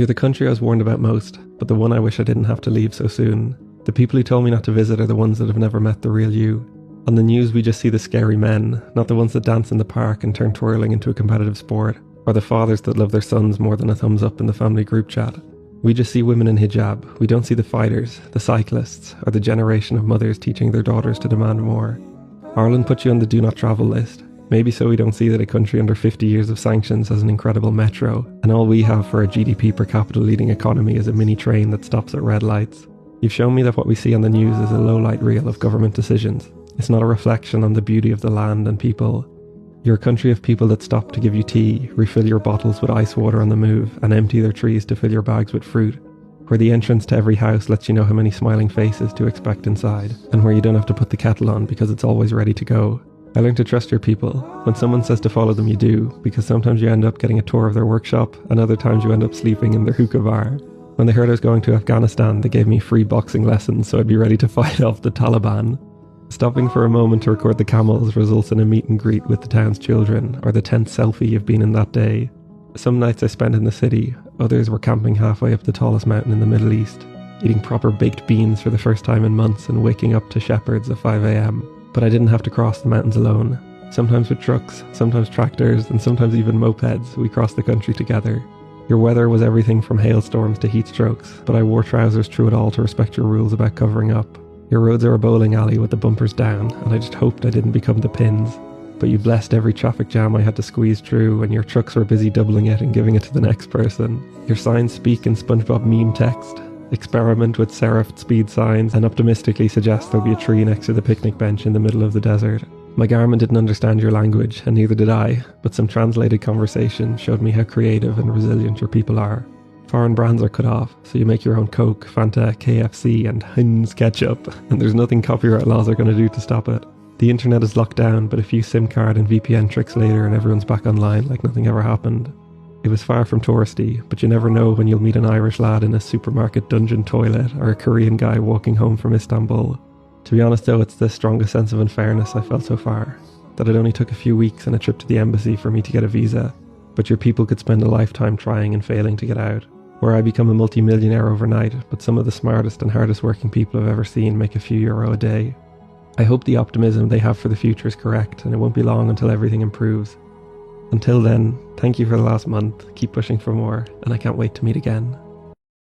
You're the country I was warned about most, but the one I wish I didn't have to leave so soon. The people who told me not to visit are the ones that have never met the real you. On the news we just see the scary men, not the ones that dance in the park and turn twirling into a competitive sport, or the fathers that love their sons more than a thumbs up in the family group chat. We just see women in hijab. We don't see the fighters, the cyclists, or the generation of mothers teaching their daughters to demand more. Ireland puts you on the do not travel list. Maybe so we don't see that a country under 50 years of sanctions has an incredible metro, and all we have for a GDP per capita leading economy is a mini train that stops at red lights. You've shown me that what we see on the news is a low-light reel of government decisions. It's not a reflection on the beauty of the land and people. You're a country of people that stop to give you tea, refill your bottles with ice water on the move, and empty their trees to fill your bags with fruit. Where the entrance to every house lets you know how many smiling faces to expect inside, and where you don't have to put the kettle on because it's always ready to go. I learned to trust your people. When someone says to follow them, you do, because sometimes you end up getting a tour of their workshop, and other times you end up sleeping in their hookah bar. When they heard I was going to Afghanistan, they gave me free boxing lessons so I'd be ready to fight off the Taliban. Stopping for a moment to record the camels results in a meet and greet with the town's children, or the 10th selfie you've been in that day. Some nights I spent in the city, others were camping halfway up the tallest mountain in the Middle East, eating proper baked beans for the first time in months and waking up to shepherds at 5 a.m. But I didn't have to cross the mountains alone. Sometimes with trucks, sometimes tractors, and sometimes even mopeds, we crossed the country together. Your weather was everything from hailstorms to heat strokes, but I wore trousers through it all to respect your rules about covering up. Your roads are a bowling alley with the bumpers down, and I just hoped I didn't become the pins. But you blessed every traffic jam I had to squeeze through, and your trucks were busy doubling it and giving it to the next person. Your signs speak in SpongeBob meme text, experiment with serifed speed signs, and optimistically suggest there'll be a tree next to the picnic bench in the middle of the desert. My Garmin didn't understand your language, and neither did I, but some translated conversation showed me how creative and resilient your people are. Foreign brands are cut off, so you make your own Coke, Fanta, KFC, and Heinz ketchup, and there's nothing copyright laws are going to do to stop it. The internet is locked down, but a few SIM card and VPN tricks later and everyone's back online like nothing ever happened. It was far from touristy, but you never know when you'll meet an Irish lad in a supermarket dungeon toilet or a Korean guy walking home from Istanbul. To be honest though, it's the strongest sense of unfairness I felt so far, that it only took a few weeks and a trip to the embassy for me to get a visa, but your people could spend a lifetime trying and failing to get out. Where I become a multi-millionaire overnight, but some of the smartest and hardest working people I've ever seen make a few euro a day. I hope the optimism they have for the future is correct, and it won't be long until everything improves. Until then, thank you for the last month, keep pushing for more, and I can't wait to meet again.